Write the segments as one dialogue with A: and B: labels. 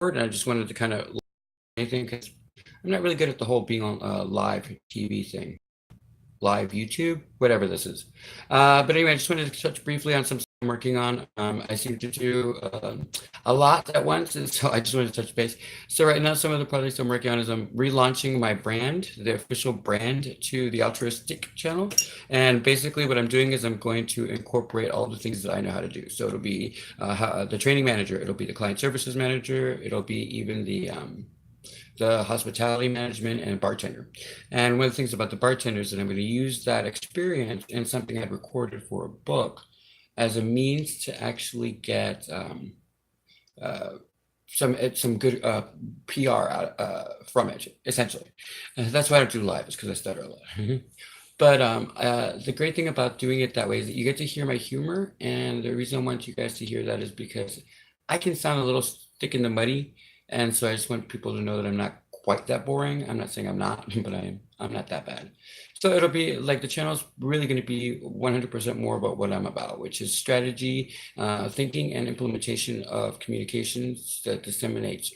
A: and I just wanted to kind of anything because I'm not really good at the whole being on live TV thing, live YouTube, whatever this is. But anyway, I just wanted to touch briefly on some stuff I'm working on. I seem to do a lot at once, and so I just wanted to touch base. So right now, some of the projects I'm working on is I'm relaunching my brand, the official brand, to the altruistic channel. And basically, what I'm doing is I'm going to incorporate all the things that I know how to do. So it'll be the training manager, it'll be the client services manager, it'll be even the hospitality management and bartender. And one of the things about the bartender is that I'm going to use that experience in something I'd recorded for a book as a means to actually get uh, some good PR out, from it, essentially. And that's why I don't do live, is because I stutter a lot. But the great thing about doing it that way is that you get to hear my humor. And the reason I want you guys to hear that is because I can sound a little thick in the muddy. And so I just want people to know that I'm not quite that boring. I'm not saying I'm not, but I'm not that bad. So it'll be like the channel's really going to be 100% more about what I'm about, which is strategy, thinking, and implementation of communications that disseminates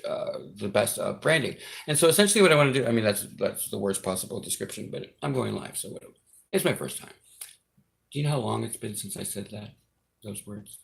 A: the best of branding. And so essentially, what I want to do, I mean, that's the worst possible description, but I'm going live, so whatever. It's my first time. Do you know how long it's been since I said those words?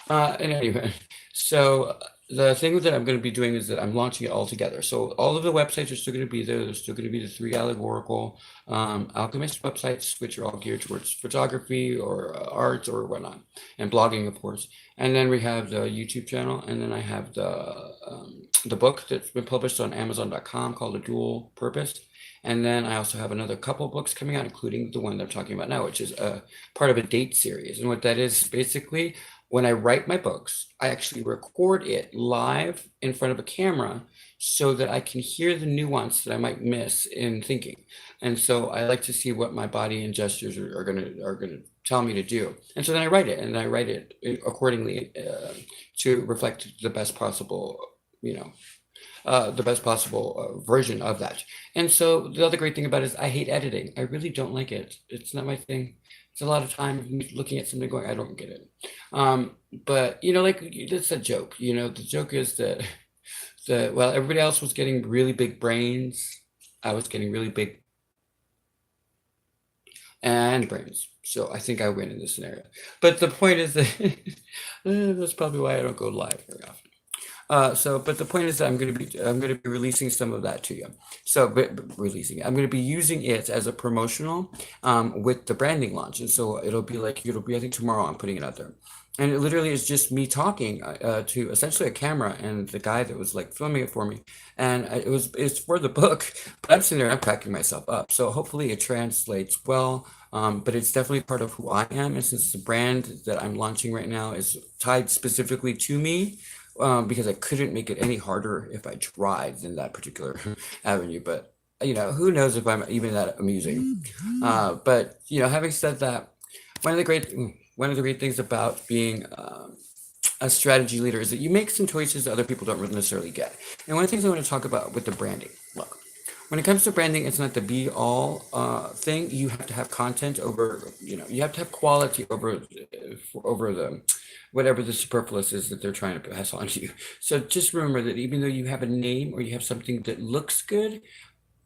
A: And anyway, so the thing that I'm going to be doing is that I'm launching it all together. So all of the websites are still going to be there. There's still going to be the three allegorical alchemist websites, which are all geared towards photography or art or whatnot, and blogging, of course. And then we have the YouTube channel, and then I have the book that's been published on Amazon.com called A Dual Purpose. And then I also have another couple books coming out, including the one that I'm talking about now, which is a part of a date series. And what that is basically, when I write my books, I actually record it live in front of a camera so that I can hear the nuance that I might miss in thinking. And so I like to see what my body and gestures are gonna tell me to do. And so then I write it, and I write it accordingly to reflect the best possible, you know, the best possible version of that. And so the other great thing about it is I hate editing. I really don't like it. It's not my thing. It's a lot of time looking at something going, I don't get it. But you know, like it's a joke. You know, the joke is that well, everybody else was getting really big brains. I was getting really big and brains. So I think I win in this scenario. But the point is that that's probably why I don't go live very often. But the point is that I'm going to be releasing some of that to you. So, releasing it, I'm going to be using it as a promotional with the branding launch, and so it'll be I think tomorrow I'm putting it out there, and it literally is just me talking to essentially a camera and the guy that was like filming it for me, and it's for the book, but I'm sitting there, I'm cracking myself up. So hopefully it translates well. But it's definitely part of who I am, and since the brand that I'm launching right now is tied specifically to me, because I couldn't make it any harder if I tried in that particular avenue. But you know, who knows if I'm even that amusing. But you know, having said that, one of the great one of the great things about being a strategy leader is that you make some choices that other people don't really necessarily get. And one of the things I want to talk about with the branding, look, when it comes to branding, it's not the be all thing. You have to have content over, you know, you have to have quality over the whatever the superfluous is that they're trying to pass on to you. So just remember that even though you have a name or you have something that looks good,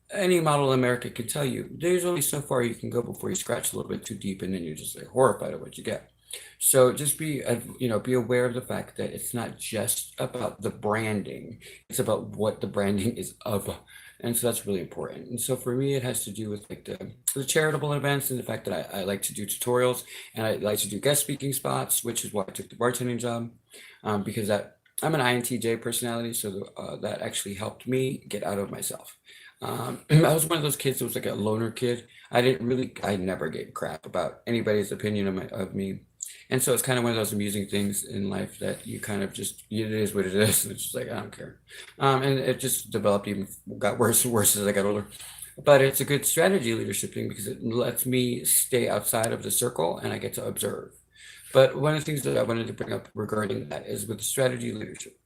A: any model in America can tell you there's only so far you can go before you scratch a little bit too deep, and then you're just like horrified at what you get. So just be, you know, be aware of the fact that it's not just about the branding; it's about what the branding is of, and so that's really important. And so for me, it has to do with like the charitable events and the fact that I like to do tutorials and I like to do guest speaking spots, which is why I took the bartending job, because that I'm an INTJ personality, so that actually helped me get out of myself. I was one of those kids that was like a loner kid. I never gave a crap about anybody's opinion of me. And so it's kind of one of those amusing things in life that you kind of just, it is what it is. It's just like, I don't care. And it just developed got worse and worse as I got older. But it's a good strategy leadership thing because it lets me stay outside of the circle and I get to observe. But one of the things that I wanted to bring up regarding that is with strategy leadership.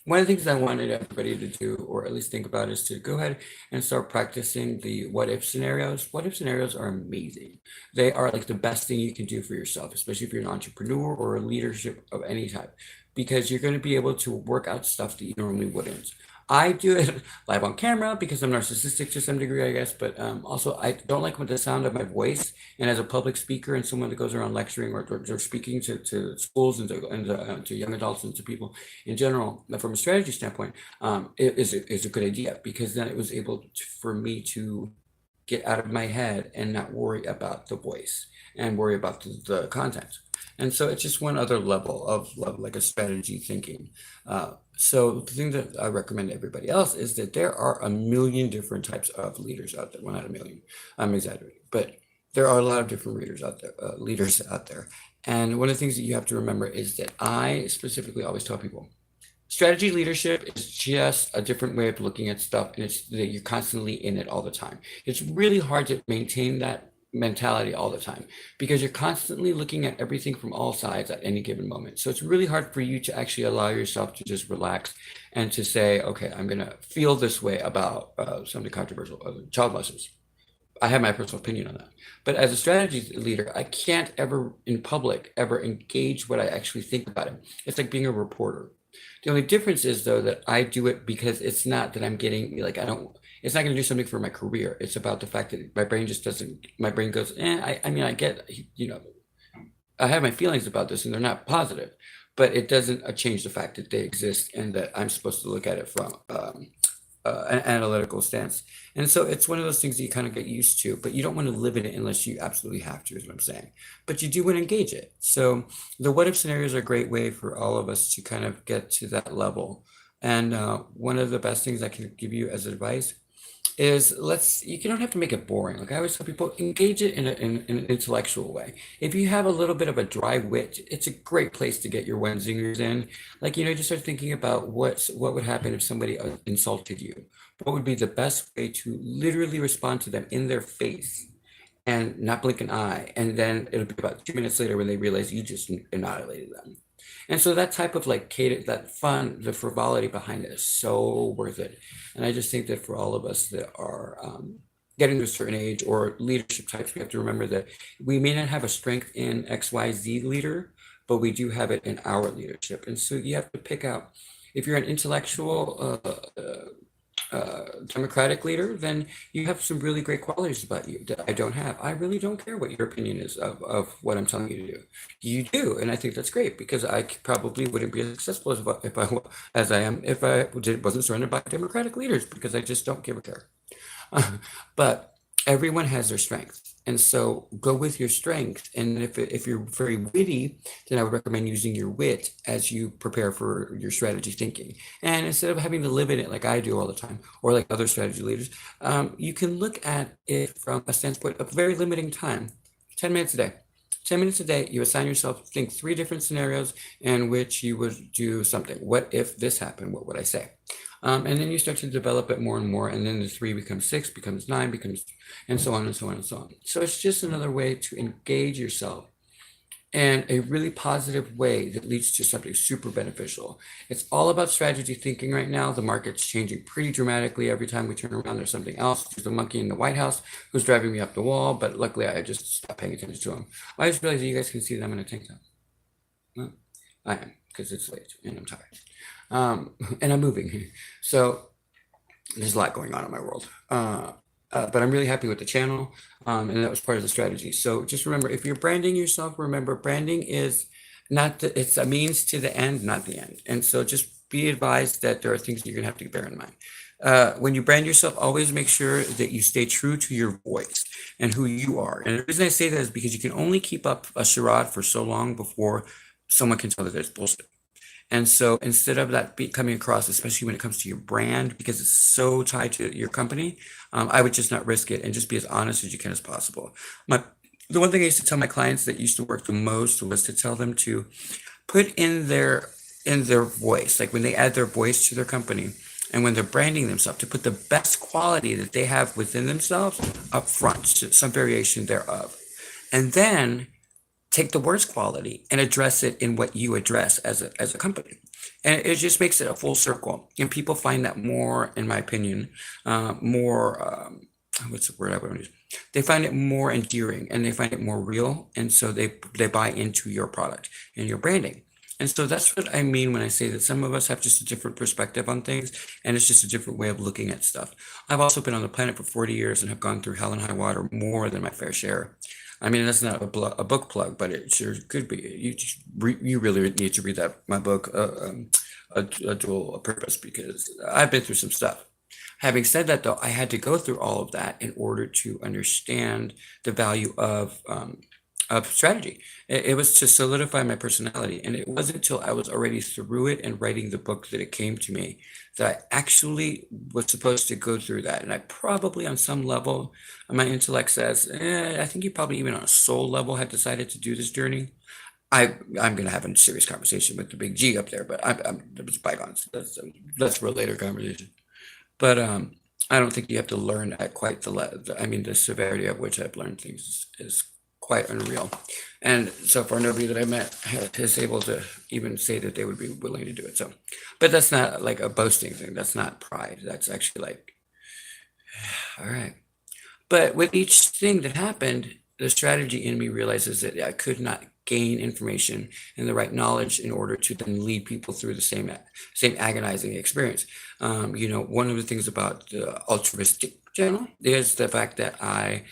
A: One of the things I wanted everybody to do, or at least think about, is to go ahead and start practicing the what if scenarios. What if scenarios are amazing. They are like the best thing you can do for yourself, especially if you're an entrepreneur or a leadership of any type. because you're going to be able to work out stuff that you normally wouldn't. I do it live on camera because I'm narcissistic to some degree, I guess, but also I don't like with the sound of my voice. And as a public speaker and someone that goes around lecturing or speaking to schools to young adults and to people in general, from a strategy standpoint, it is a good idea because then it was able for me to get out of my head and not worry about the voice and worry about the content. And so it's just one other level of like a strategy thinking. So the thing that I recommend to everybody else is that there are a million different types of leaders out there. Well, not a million, I'm exaggerating, but there are a lot of different leaders out there. And one of the things that you have to remember is that I specifically always tell people, strategy leadership is just a different way of looking at stuff, and it's that you're constantly in it all the time. It's really hard to maintain that mentality all the time because you're constantly looking at everything from all sides at any given moment. So it's really hard for you to actually allow yourself to just relax and to say, okay, I'm going to feel this way about something controversial, child molesters. I have my personal opinion on that. But as a strategy leader, I can't ever in public ever engage what I actually think about it. It's like being a reporter. The only difference is though that I do it because it's not that I'm getting like I don't. It's not going to do something for my career. It's about the fact that my brain just doesn't. My brain goes, I mean, I get, I have my feelings about this, and they're not positive, but it doesn't change the fact that they exist and that I'm supposed to look at it from an analytical stance. And so it's one of those things that you kind of get used to, but you don't want to live in it unless you absolutely have to, is what I'm saying. But you do want to engage it. So the what if scenarios are a great way for all of us to kind of get to that level. And one of the best things I can give you as advice is you don't have to make it boring. Like I always tell people, engage it in an intellectual way. If you have a little bit of a dry wit, it's a great place to get your one zingers in. Like, just start thinking about what would happen if somebody insulted you. What would be the best way to literally respond to them in their face and not blink an eye? And then it'll be about 2 minutes later when they realize you just annihilated them. And so that type of like that fun, the frivolity behind it is so worth it. And I just think that for all of us that are getting to a certain age or leadership types, we have to remember that we may not have a strength in XYZ leader, but we do have it in our leadership. And so you have to pick out, if you're an intellectual democratic leader, then you have some really great qualities about you that I don't have. I really don't care what your opinion is of what I'm telling you to do. You do, and I think that's great because I probably wouldn't be as successful as I am if I wasn't surrounded by democratic leaders because I just don't give a care. But everyone has their strengths. And so go with your strength. And if you're very witty, then I would recommend using your wit as you prepare for your strategy thinking. And instead of having to live in it like I do all the time, or like other strategy leaders, you can look at it from a standpoint of very limiting time, 10 minutes a day. 10 minutes a day, you assign yourself, think 3 different scenarios in which you would do something. What if this happened? What would I say? And then you start to develop it more and more. And then the 3 becomes 6, becomes 9, and so on and so on and so on. So it's just another way to engage yourself in a really positive way that leads to something super beneficial. It's all about strategy thinking right now. The market's changing pretty dramatically. Every time we turn around, there's something else. There's a monkey in the White House who's driving me up the wall, but luckily I just stopped paying attention to him. I just realized that you guys can see that I'm in a tank top. Well, I am, because it's late and I'm tired. And I'm moving. So there's a lot going on in my world. But I'm really happy with the channel. And that was part of the strategy. So just remember, if you're branding yourself, remember branding is it's a means to the end, not the end. And so just be advised that there are things you're gonna have to bear in mind. When you brand yourself, always make sure that you stay true to your voice and who you are. And the reason I say that is because you can only keep up a charade for so long before someone can tell that it's bullshit. And so instead of that coming across, especially when it comes to your brand, because it's so tied to your company, I would just not risk it and just be as honest as you can as possible. The one thing I used to tell my clients that used to work the most was to tell them to put in their voice, like when they add their voice to their company and when they're branding themselves, to put the best quality that they have within themselves up front, some variation thereof. And then take the worst quality and address it in what you address as a company. And it just makes it a full circle. And people find that more, in my opinion, what's the word I want to use? They find it more endearing and they find it more real. And so they buy into your product and your branding. And so that's what I mean when I say that some of us have just a different perspective on things, and it's just a different way of looking at stuff. I've also been on the planet for 40 years and have gone through hell and high water more than my fair share. I mean, that's not a book plug, but it sure could be. You really need to read that my book, a dual purpose, because I've been through some stuff. Having said that, though, I had to go through all of that in order to understand the value of strategy. It was to solidify my personality, and it wasn't until I was already through it and writing the book that it came to me that I actually was supposed to go through that. And I probably, on some level, my intellect says, I think you probably even on a soul level had decided to do this journey. I'm going to have a serious conversation with the big G up there, but it's bygones. That's for a later conversation. But I don't think you have to learn at quite I mean, the severity at which I've learned things is quite unreal. And so far, nobody that I met is able to even say that they would be willing to do it. So, but that's not like a boasting thing. That's not pride. That's actually like, all right. But with each thing that happened, the strategy in me realizes that I could not gain information and the right knowledge in order to then lead people through the same agonizing experience. One of the things about the altruistic channel is the fact that I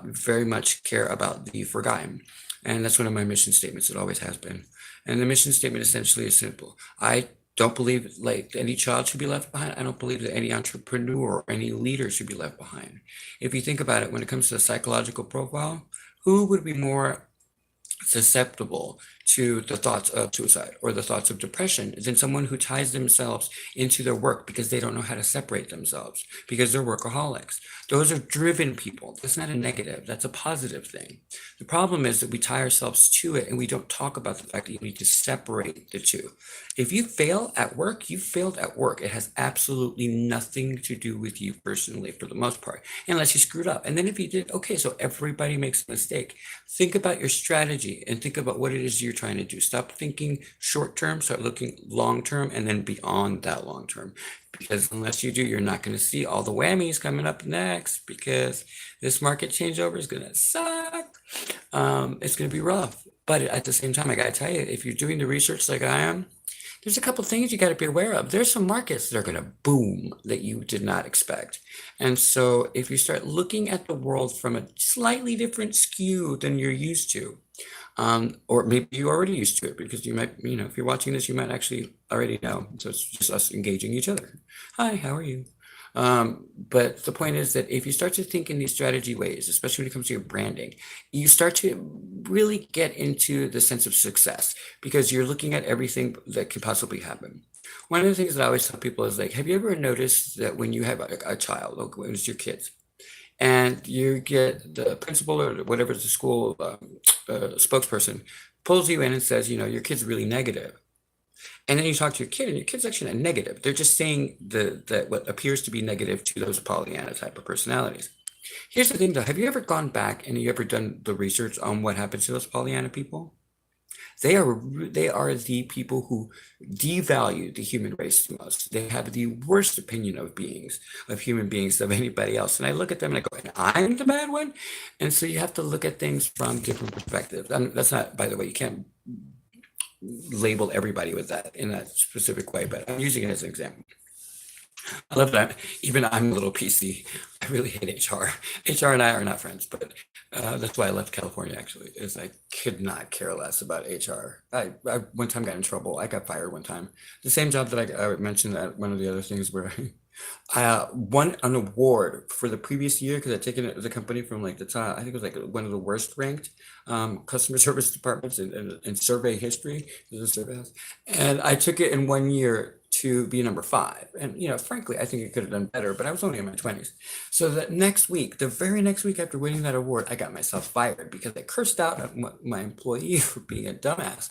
A: very much care about the forgotten. And that's one of my mission statements. It always has been. And the mission statement essentially is simple. I don't believe like any child should be left behind. I don't believe that any entrepreneur or any leader should be left behind. If you think about it, when it comes to the psychological profile, who would be more susceptible to the thoughts of suicide or the thoughts of depression than someone who ties themselves into their work because they don't know how to separate themselves because they're workaholics. Those are driven people. That's not a negative. That's a positive thing. The problem is that we tie ourselves to it and we don't talk about the fact that you need to separate the two. If you fail at work, you failed at work. It has absolutely nothing to do with you personally for the most part, unless you screwed up. And then if you did, okay, so everybody makes a mistake. Think about your strategy and think about what it is you're trying to do. Stop thinking short term, start looking long term, and then beyond that long term. Because unless you do, you're not going to see all the whammies coming up next because this market changeover is going to suck. It's going to be rough. But at the same time, I got to tell you, if you're doing the research like I am, there's a couple things you got to be aware of. There's some markets that are going to boom that you did not expect. And so if you start looking at the world from a slightly different skew than you're used to, or maybe you're already used to it because you might, if you're watching this, you might actually already know. So it's just us engaging each other. Hi, how are you? But the point is that if you start to think in these strategy ways, especially when it comes to your branding, you start to really get into the sense of success because you're looking at everything that could possibly happen. One of the things that I always tell people is like, have you ever noticed that when you have a child, like when it's your kids, and you get the principal or whatever the school spokesperson pulls you in and says, your kid's really negative. And then you talk to your kid, and your kid's actually not negative. They're just saying that what appears to be negative to those Pollyanna type of personalities. Here's the thing, though. Have you ever gone back and you ever done the research on what happens to those Pollyanna people? They are the people who devalue the human race the most. They have the worst opinion of human beings, of anybody else. And I look at them and I go, and I'm the bad one? And so you have to look at things from different perspectives. And that's not, by the way, you can't label everybody with that in that specific way, but I'm using it as an example. I love that. Even I'm a little PC. I really hate HR. HR and I are not friends, but that's why I left California. Actually, is I could not care less about HR. I one time got in trouble. I got fired one time. The same job that I mentioned at one of the other things where I won an award for the previous year because I'd taken the company from like the top. I think it was like one of the worst ranked customer service departments in survey history. There's a survey house, and I took it in 1 year to be number 5. And frankly, I think it could have done better, but I was only in my 20s. So that next week, the very next week after winning that award, I got myself fired because I cursed out at my employee for being a dumbass.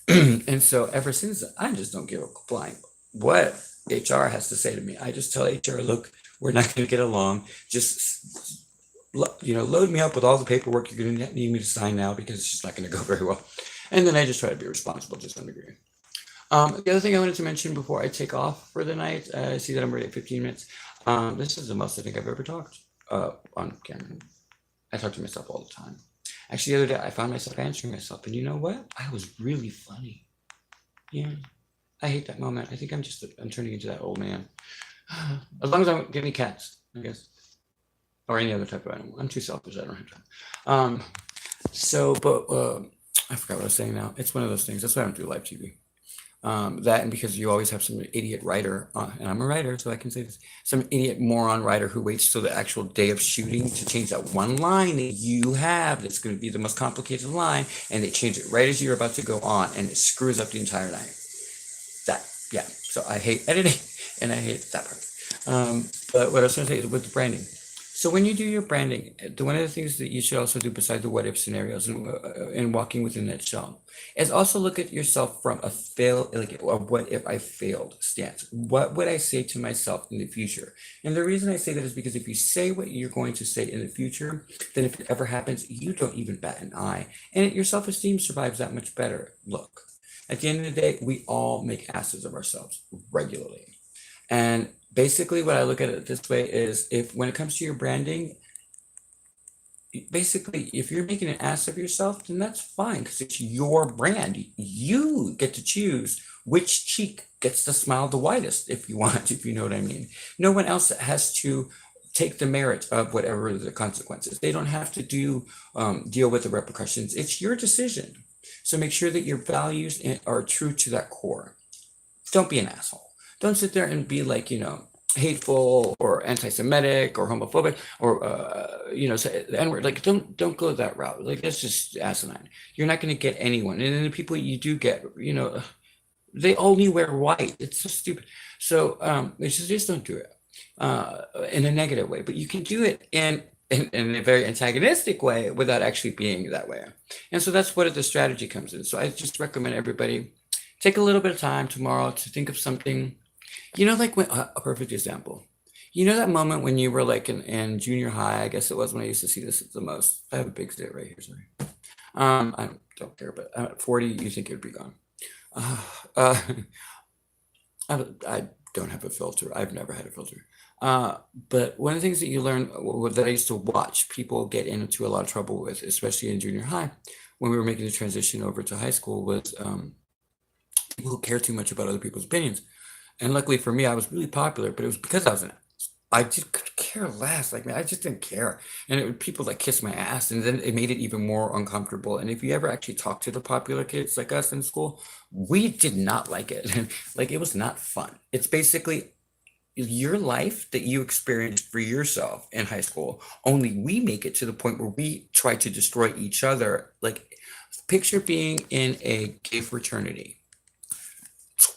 A: And so ever since, I just don't give a flying what HR has to say to me. I just tell HR, look, we're not going to get along. Just load me up with all the paperwork you're going to need me to sign now because it's just not going to go very well. And then I just try to be responsible to some degree. The other thing I wanted to mention before I take off for the night, I see that I'm already at 15 minutes. This is the most I think I've ever talked on camera. I talk to myself all the time. Actually, the other day I found myself answering myself, and you know what? I was really funny. Yeah, I hate that moment. I think I'm turning into that old man. As long as I don't get any cats, I guess, or any other type of animal. I'm too selfish. I don't have time. Um, but I forgot what I was saying now. It's one of those things. That's why I don't do live TV. That and because you always have some idiot writer, and I'm a writer, so I can say this, some idiot moron writer who waits till the actual day of shooting to change that one line that you have that's going to be the most complicated line, and they change it right as you're about to go on, and it screws up the entire night. That, yeah. So I hate editing, and I hate that part. But what I was going to say is with the branding. So when you do your branding, one of the things that you should also do besides the what if scenarios and walking within that shell is also look at yourself from a fail, like a what if I failed stance. What would I say to myself in the future? And the reason I say that is because if you say what you're going to say in the future, then if it ever happens, you don't even bat an eye, and your self-esteem survives that much better. Look, at the end of the day, we all make asses of ourselves regularly. And basically, what I look at it this way is if when it comes to your branding, basically, if you're making an ass of yourself, then that's fine because it's your brand. You get to choose which cheek gets to smile the widest if you want, if you know what I mean. No one else has to take the merit of whatever the consequences. They don't have to deal with the repercussions. It's your decision. So make sure that your values are true to that core. Don't be an asshole. Don't sit there and be like, hateful or anti-Semitic or homophobic or say the N-word. Like, don't go that route. Like, that's just asinine. You're not going to get anyone. And then the people you do get, they only wear white. It's so stupid. So it's just don't do it in a negative way. But you can do it in a very antagonistic way without actually being that way. And so that's where the strategy comes in. So I just recommend everybody take a little bit of time tomorrow to think of something, like when, a perfect example. You know that moment when you were like in junior high, I guess it was when I used to see this the most. I have a big state right here, sorry. I don't care, but at 40, you think it would be gone. Uh, uh, I don't have a filter. I've never had a filter. But one of the things that you learn that I used to watch people get into a lot of trouble with, especially in junior high, when we were making the transition over to high school, was people who care too much about other people's opinions. And luckily for me, I was really popular, but it was because I just could care less. Like, man, I just didn't care. And people like kiss my ass, and then it made it even more uncomfortable. And if you ever actually talk to the popular kids like us in school, we did not like it. Like, it was not fun. It's basically your life that you experienced for yourself in high school. Only we make it to the point where we try to destroy each other. Like, picture being in a gay fraternity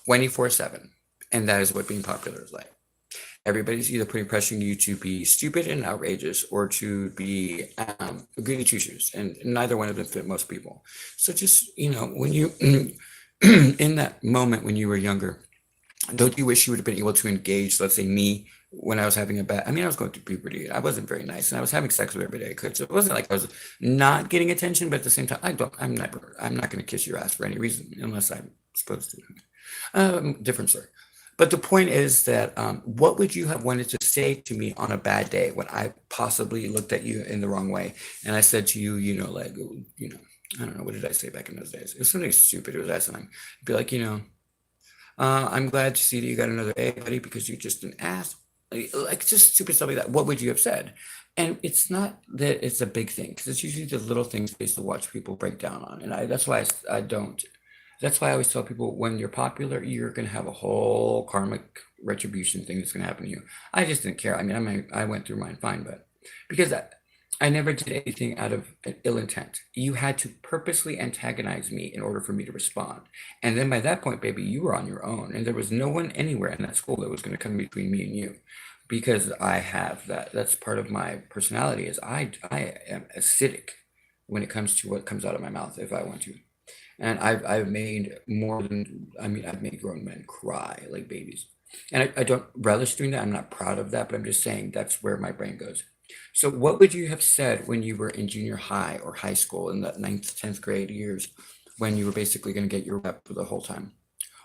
A: 24/7. And that is what being popular is like. Everybody's either putting pressure on you to be stupid and outrageous or to be goody two shoes, and neither one of them fit most people. So just when you in that moment when you were younger, don't you wish you would have been able to engage? Let's say me when I was having a bad. I mean, I was going through puberty. I wasn't very nice, and I was having sex with everybody I could. So it wasn't like I was not getting attention, but at the same time, I'm never. I'm not going to kiss your ass for any reason unless I'm supposed to. Different story. But the point is that what would you have wanted to say to me on a bad day when I possibly looked at you in the wrong way and I said to you, I don't know, what did I say back in those days? It was something stupid. It was asinine. I'd be like, I'm glad to see that you got another A, buddy, because you're just an ass. Like just stupid stuff like that. What would you have said? And it's not that it's a big thing because it's usually the little things I used to watch people break down on. And that's why I don't. That's why I always tell people when you're popular, you're going to have a whole karmic retribution thing that's going to happen to you. I just didn't care. I mean, I went through mine fine, but because I never did anything out of ill intent. You had to purposely antagonize me in order for me to respond. And then by that point, baby, you were on your own. And there was no one anywhere in that school that was going to come between me and you. Because I have that. That's part of my personality is I am acidic when it comes to what comes out of my mouth if I want to. And I've made I've made grown men cry like babies. And I don't relish doing that. I'm not proud of that, but I'm just saying that's where my brain goes. So what would you have said when you were in junior high or high school in the ninth, 10th grade years when you were basically going to get your rep for the whole time?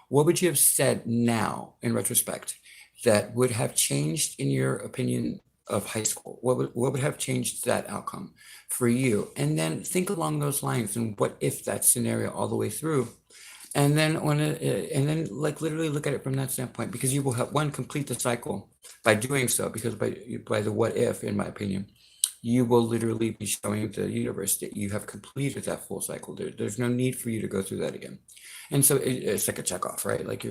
A: What would you have said now in retrospect that would have changed in your opinion of high school? What would have changed that outcome for you? And then think along those lines and what if that scenario all the way through. And then and then like literally look at it from that standpoint, because you will have one complete the cycle by doing so, because by the what if, in my opinion, you will literally be showing the universe that you have completed that full cycle. There's no need for you to go through that again. And so it's like a check off, right? Like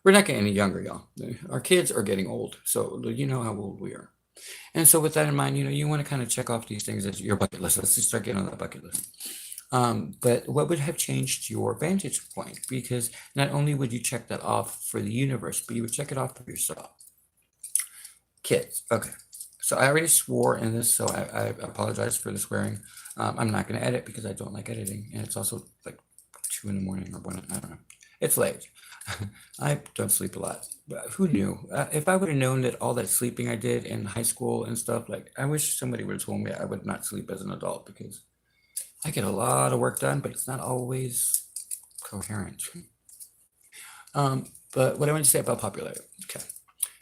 A: we're not getting any younger, y'all. Our kids are getting old, so you know how old we are. And so with that in mind, you want to kind of check off these things as your bucket list. Let's just start getting on that bucket list. But what would have changed your vantage point? Because not only would you check that off for the universe, but you would check it off for yourself. Kids. Okay. So I already swore in this, so I apologize for the swearing. I'm not going to edit because I don't like editing. And it's also like 2 in the morning or 1, I don't know. It's late. I don't sleep a lot. But who knew? If I would have known that all that sleeping I did in high school and stuff, like I wish somebody would have told me I would not sleep as an adult, because I get a lot of work done, but it's not always coherent. But what I want to say about popularity. Okay.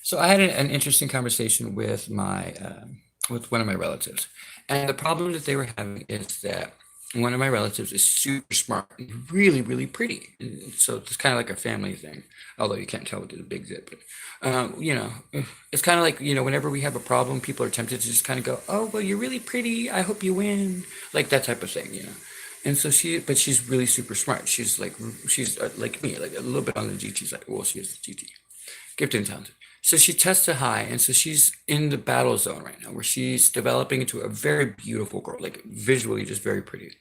A: So I had an interesting conversation with with one of my relatives, and the problem that they were having is that one of my relatives is super smart and really, really pretty. And so it's kind of like a family thing, although you can't tell with the big zit. But it's kind of like whenever we have a problem, people are tempted to just kind of go, "Oh, well, you're really pretty. I hope you win," like that type of thing. And so but she's really super smart. She's like me, like a little bit on the GT side. Well, she is the GT, gifted and talented. So she tests a high, and so she's in the battle zone right now, where she's developing into a very beautiful girl, like visually just very pretty,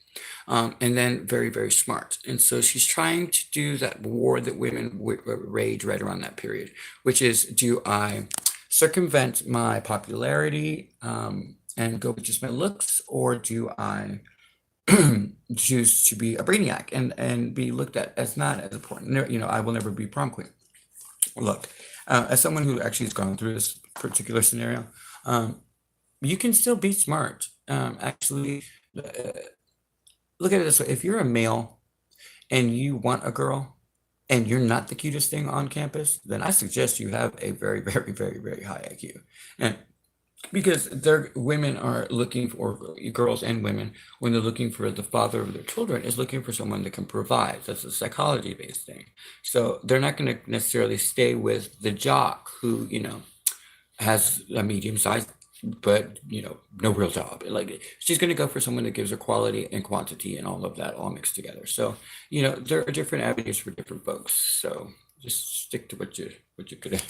A: and then very, very smart. And so she's trying to do that war that women rage right around that period, which is, do I circumvent my popularity and go with just my looks, or do I choose to be a brainiac and be looked at as not as important? I will never be prom queen. Look, as someone who actually has gone through this particular scenario, you can still be smart. Actually, look at it this way: if you're a male and you want a girl and you're not the cutest thing on campus, then I suggest you have a very, very, very, very high IQ. And because women are looking for, girls and women, when they're looking for the father of their children, is looking for someone that can provide. That's a psychology based thing. So they're not going to necessarily stay with the jock who has a medium size but no real job. Like, she's going to go for someone that gives her quality and quantity and all of that all mixed together. So there are different avenues for different folks. So just stick to what you could.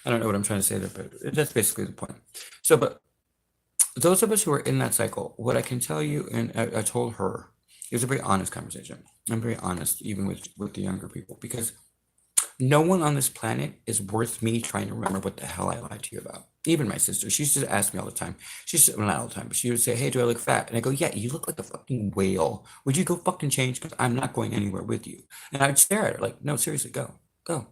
A: I don't know what I'm trying to say there, but that's basically the point. So, but those of us who are in that cycle, what I can tell you, and I told her, it was a very honest conversation. I'm very honest, even with the younger people, because no one on this planet is worth me trying to remember what the hell I lied to you about. Even my sister, she used to ask me all the time. She said, well, not all the time, but she would say, "Hey, do I look fat?" And I go, "Yeah, you look like a fucking whale. Would you go fucking change? Because I'm not going anywhere with you." And I'd stare at her like, "No, seriously, go, go."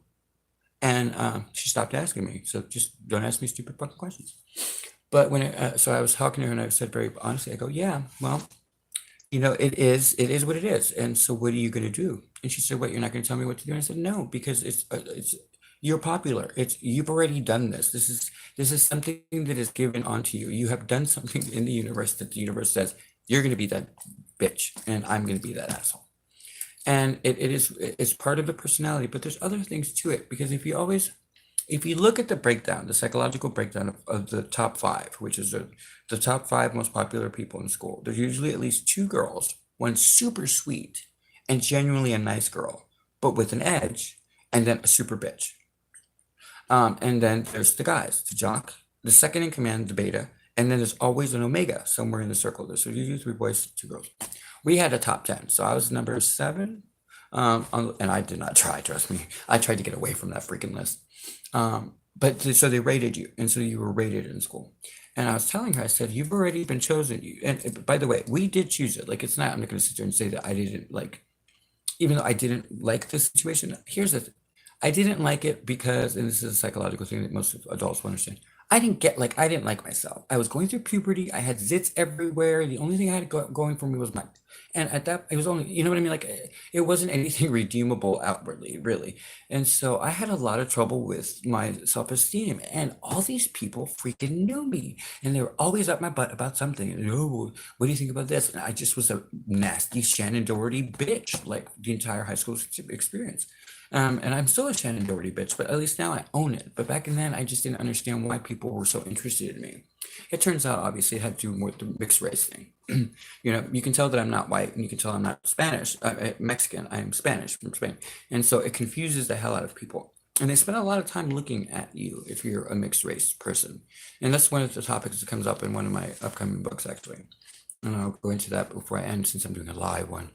A: And she stopped asking me. So just don't ask me stupid fucking questions. But so I was talking to her, and I said very honestly, I go, "Yeah, well, it is what it is. And so what are you going to do?" And she said, "What, you're not going to tell me what to do?" And I said, "No, because you're popular. You've already done this. This is something that is given onto you. You have done something in the universe that the universe says you're going to be that bitch, and I'm going to be that asshole." And it's part of the personality, but there's other things to it, because if you look at the breakdown, the psychological breakdown of the top 5, which is the top 5 most popular people in school, there's usually at least 2 girls, one super sweet and genuinely a nice girl, but with an edge, and then a super bitch. And then there's the guys, the jock, the second in command, the beta, and then there's always an omega somewhere in the circle. There's usually 3 boys, 2 girls. We had a top 10, so I was number 7, and I did not try, trust me. I tried to get away from that freaking list. But so they rated you, and so you were rated in school. And I was telling her, I said, "You've already been chosen." And by the way, we did choose it. Like, it's not, I'm not going to sit there and say that I didn't like, even though I didn't like the situation. Here's I didn't like it because, and this is a psychological thing that most adults will understand. I didn't like myself. I was going through puberty. I had zits everywhere. The only thing I had going for me was And at that, it was only, you know what I mean? Like, it wasn't anything redeemable outwardly, really. And so I had a lot of trouble with my self-esteem. And all these people freaking knew me. And they were always up my butt about something. And, oh, what do you think about this? And I just was a nasty Shannon Doherty bitch, like the entire high school experience. And I'm still a Shannon Doherty bitch, but at least now I own it. But back in then, I just didn't understand why people were so interested in me. It turns out, obviously, it had to do more with the mixed race thing. You can tell that I'm not white, and you can tell I'm not Spanish, Mexican. I am Spanish from Spain, and so it confuses the hell out of people. And they spend a lot of time looking at you if you're a mixed race person, and that's one of the topics that comes up in one of my upcoming books, actually. And I'll go into that before I end, since I'm doing a live one.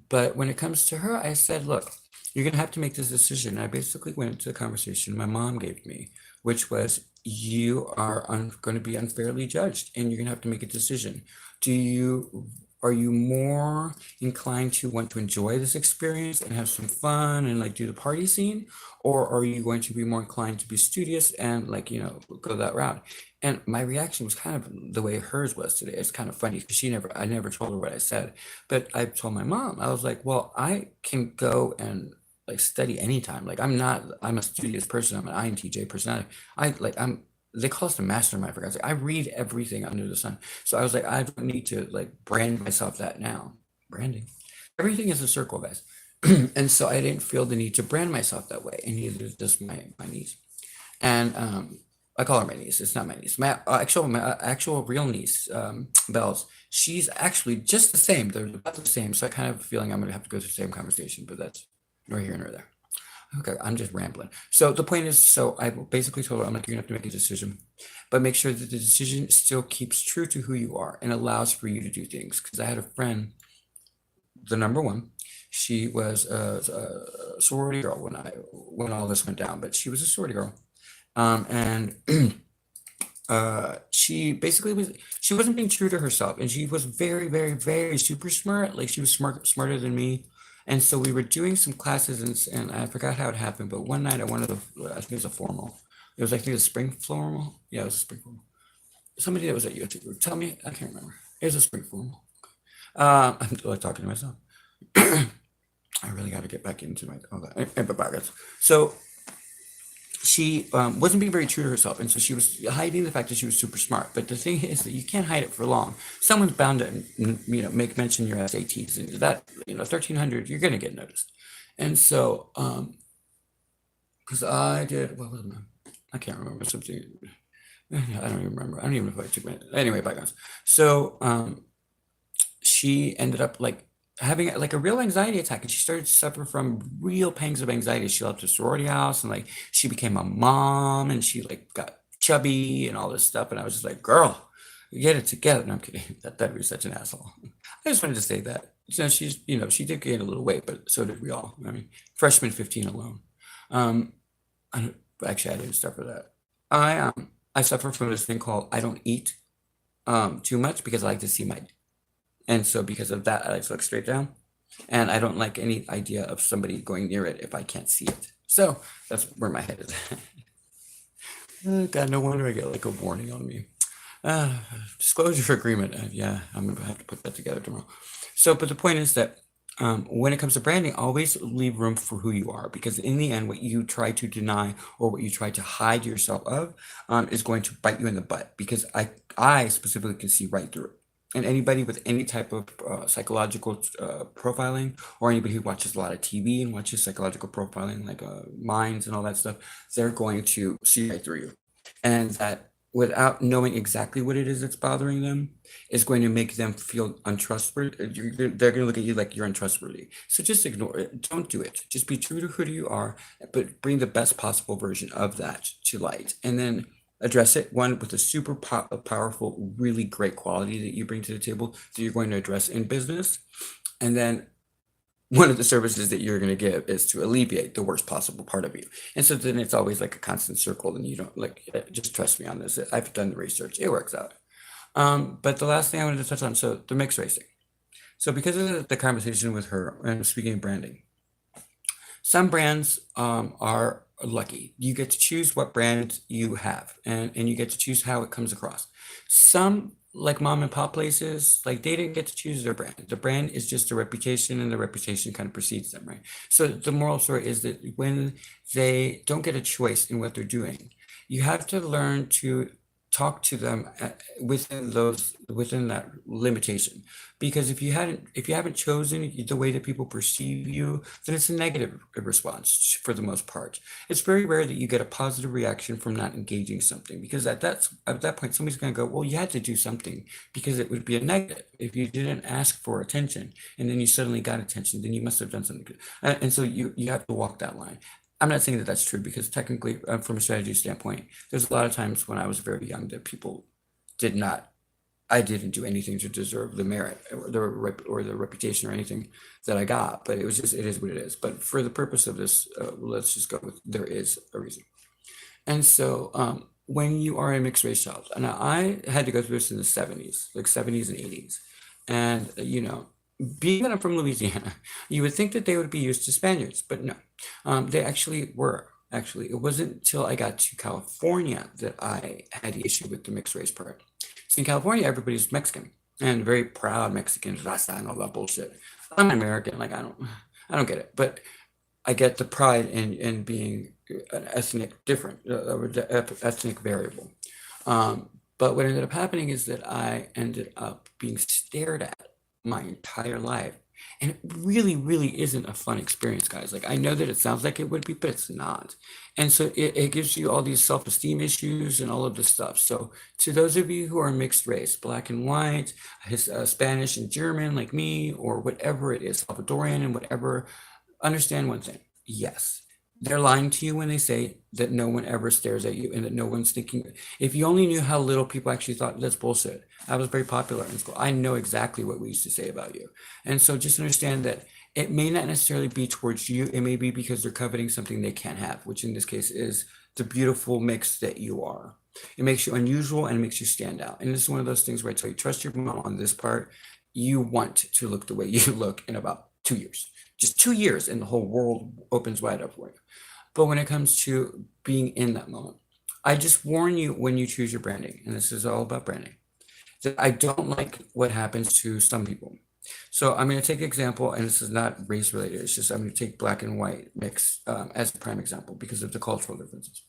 A: But when it comes to her, I said, look, you're going to have to make this decision. I basically went into the conversation my mom gave me, which was, you are going to be unfairly judged, and you're going to have to make a decision. Are you more inclined to want to enjoy this experience and have some fun and like do the party scene, or are you going to be more inclined to be studious and like, go that route? And my reaction was kind of the way hers was today. It's kind of funny because I never told her what I said, but I told my mom, I was like, well, I can go and like study anytime. Like, I'm a studious person. I'm an INTJ personality. They call us the mastermind, for God's sake. I read everything under the sun. So I was like, I don't need to like brand myself that now. Branding. Everything is a circle, guys. And so I didn't feel the need to brand myself that way. And neither does my niece. And I call her my niece. It's not my niece. My actual real niece, Bells. She's actually just the same. They're about the same. So I kind of have a feeling I'm going to have to go through the same conversation, but that's nor here nor there. Okay, I'm just rambling. So the point is, so I basically told her, I'm like, you're gonna have to make a decision, but make sure that the decision still keeps true to who you are and allows for you to do things. Because I had a friend, the number one, she was a sorority girl when all this went down, but she was a sorority girl, and she wasn't being true to herself, and she was very, very, very super smart. Like, she was smarter than me. And so we were doing some classes, and I forgot how it happened, but one night at one of I think it was a formal. It was, I think, a spring formal. Yeah, it was a spring formal. Somebody that was at YouTube group. Tell me, I can't remember. It was a spring formal. I'm like talking to myself. I really got to get back into my So she wasn't being very true to herself, and so she was hiding the fact that she was super smart. But the thing is that you can't hide it for long. Someone's bound to make mention your SATs, and that 1300, you're gonna get noticed. And so because I did, what was it? I can't remember something. I don't even remember. I don't even know if I took my, anyway, bygones. So she ended up like having like a real anxiety attack, and she started to suffer from real pangs of anxiety. She left the sorority house, and like she became a mom, and she like got chubby and all this stuff. And I was just like, girl, get it together. No, I'm kidding. That'd be such an asshole. I just wanted to say that. She did gain a little weight, but so did we all. I mean, freshman 15 alone. Um, actually, I didn't suffer that. I suffer from this thing called, I don't eat too much because I like to see my, and so because of that, I like to look straight down, and I don't like any idea of somebody going near it if I can't see it. So that's where my head is. Oh, God, no wonder I get like a warning on me. Disclosure agreement. Yeah, I'm gonna have to put that together tomorrow. So, but the point is that when it comes to branding, always leave room for who you are, because in the end, what you try to deny or what you try to hide yourself of is going to bite you in the butt, because I specifically can see right through it. And anybody with any type of psychological profiling, or anybody who watches a lot of TV and watches psychological profiling, like minds and all that stuff, they're going to see right through you. And that, without knowing exactly what it is that's bothering them, is going to make them feel untrustworthy. They're going to look at you like you're untrustworthy. So just ignore it. Don't do it. Just be true to who you are, but bring the best possible version of that to light. And then address it, one, with a super powerful, really great quality that you bring to the table that you're going to address in business. And then one of the services that you're going to give is to alleviate the worst possible part of you. And so then it's always like a constant circle, and you don't like, just trust me on this. I've done the research. It works out. But the last thing I wanted to touch on, so the mixed racing. So because of the conversation with her, and speaking of branding, some brands are lucky. You get to choose what brand you have, and you get to choose how it comes across. Some like mom and pop places, like they didn't get to choose their brand. The brand is just a reputation, and the reputation kind of precedes them, right? So the moral story is that when they don't get a choice in what they're doing, you have to learn to talk to them within that limitation. Because if you haven't chosen the way that people perceive you, then it's a negative response for the most part. It's very rare that you get a positive reaction from not engaging something, because at that point somebody's going to go, well, you had to do something, because it would be a negative if you didn't ask for attention and then you suddenly got attention, then you must have done something good. And so you have to walk that line. I'm not saying that that's true, because technically, from a strategy standpoint, there's a lot of times when I was very young that people did not I didn't do anything to deserve the merit or the reputation or anything that I got, but it is what it is. But for the purpose of this, let's just go with there is a reason. And so when you are a mixed race child, and I had to go through this in the 70s, like 70s and 80s. And, being that I'm from Louisiana, you would think that they would be used to Spaniards, but no, they actually were. Actually, it wasn't until I got to California that I had the issue with the mixed race part. So in California, everybody's Mexican and very proud Mexicans, Rasta and all that bullshit. I'm an American, like I don't get it, but I get the pride in being an ethnic different, ethnic variable. But what ended up happening is that I ended up being stared at my entire life. And it really, really isn't a fun experience, guys. Like, I know that it sounds like it would be, but it's not. And so it gives you all these self-esteem issues and all of this stuff. So to those of you who are mixed race, black and white, Spanish and German like me, or whatever it is, Salvadorian and whatever, understand one thing. Yes, they're lying to you when they say that no one ever stares at you and that no one's thinking. If you only knew how little people actually thought, that's bullshit. I was very popular in school. I know exactly what we used to say about you. And so just understand that it may not necessarily be towards you. It may be because they're coveting something they can't have, which in this case is the beautiful mix that you are. It makes you unusual and it makes you stand out. And this is one of those things where I tell you, trust your mom on this part. You want to look the way you look in about 2 years. Just 2 years, and the whole world opens wide up for you. But when it comes to being in that moment, I just warn you when you choose your branding, and this is all about branding, that I don't like what happens to some people. So I'm going to take an example, and this is not race related. It's just I'm going to take black and white mix as a prime example because of the cultural differences.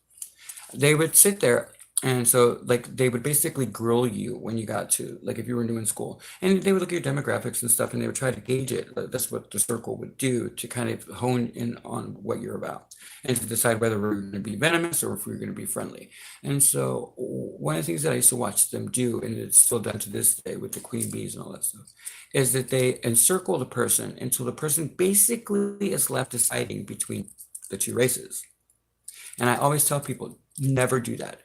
A: They would sit there, and so like they would basically grill you when you got to, like, if you were new in school, and they would look at your demographics and stuff, and they would try to gauge it. That's what the circle would do to kind of hone in on what you're about and to decide whether we're going to be venomous or if we're going to be friendly. And so one of the things that I used to watch them do, and it's still done to this day with the queen bees and all that stuff, is that they encircle the person until the person basically is left deciding between the two races. And I always tell people, never do that.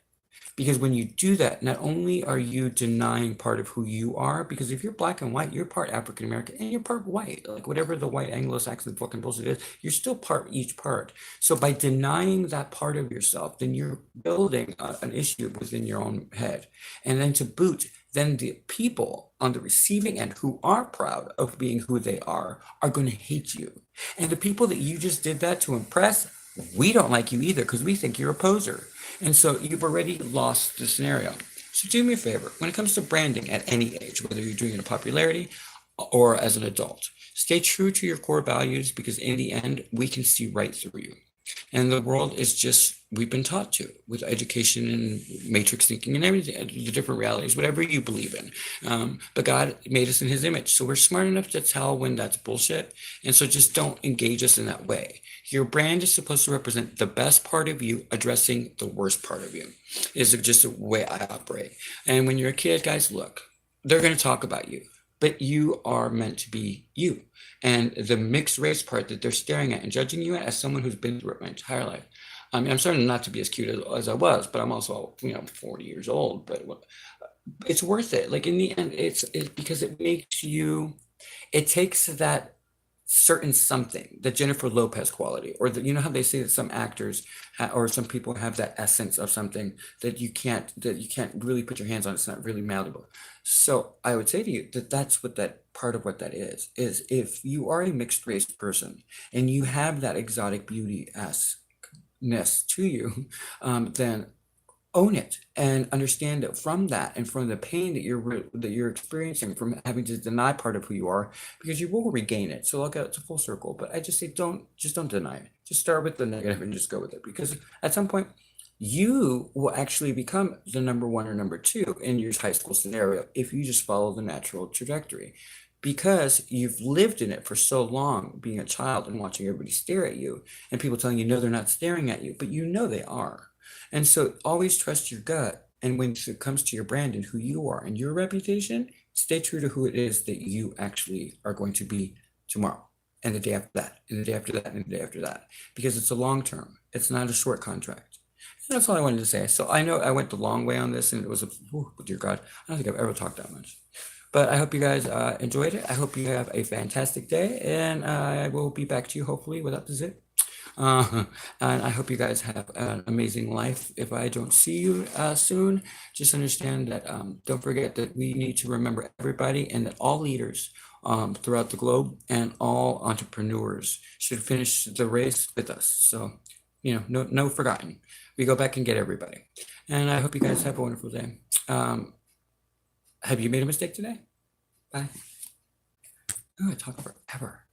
A: Because when you do that, not only are you denying part of who you are, because if you're black and white, you're part African American and you're part white, like whatever the white Anglo-Saxon fucking bullshit is, you're still part each part. So by denying that part of yourself, then you're building an issue within your own head. And then to boot, then the people on the receiving end who are proud of being who they are going to hate you. And the people that you just did that to impress, we don't like you either because we think you're a poser. And so you've already lost the scenario. So do me a favor, when it comes to branding at any age, whether you're doing it in popularity or as an adult, stay true to your core values, because in the end, we can see right through you. And the world is just, we've been taught to with education and matrix thinking and everything, the different realities, whatever you believe in. But God made us in his image. So we're smart enough to tell when that's bullshit. And so just don't engage us in that way. Your brand is supposed to represent the best part of you addressing the worst part of you, is just the way I operate. And when you're a kid, guys, look, they're going to talk about you, but you are meant to be you. And the mixed race part that they're staring at and judging you at, as someone who's been through it my entire life. I mean, I'm starting not to be as cute as I was, but I'm also, 40 years old, but it's worth it. Like in the end, it's because it makes you, it takes that certain something, the Jennifer Lopez quality, or you know how they say that some actors or some people have that essence of something that you can't really put your hands on. It's not really malleable. So I would say to you that that's what that part of what that is if you are a mixed race person and you have that exotic beauty ness to you, then own it and understand it from that and from the pain that you're experiencing from having to deny part of who you are, because you will regain it. So look at it's a full circle. But I just say don't deny it. Just start with the negative and just go with it, because at some point you will actually become the number one or number two in your high school scenario if you just follow the natural trajectory, because you've lived in it for so long, being a child and watching everybody stare at you and people telling you no, they're not staring at you, but you know they are. And so always trust your gut. And when it comes to your brand and who you are and your reputation, stay true to who it is that you actually are going to be tomorrow and the day after that and the day after that and the day after that, because it's a long term. It's not a short contract. And that's all I wanted to say. So I know I went the long way on this and it was a, oh, dear God, I don't think I've ever talked that much. But I hope you guys enjoyed it. I hope you have a fantastic day, and I will be back to you hopefully without the zip. Uh, and I hope you guys have an amazing life. If I don't see you soon, just understand that don't forget that we need to remember everybody, and that all leaders throughout the globe and all entrepreneurs should finish the race with us. So, no forgotten. We go back and get everybody. And I hope you guys have a wonderful day. Have you made a mistake today? Bye. Oh, I talk forever.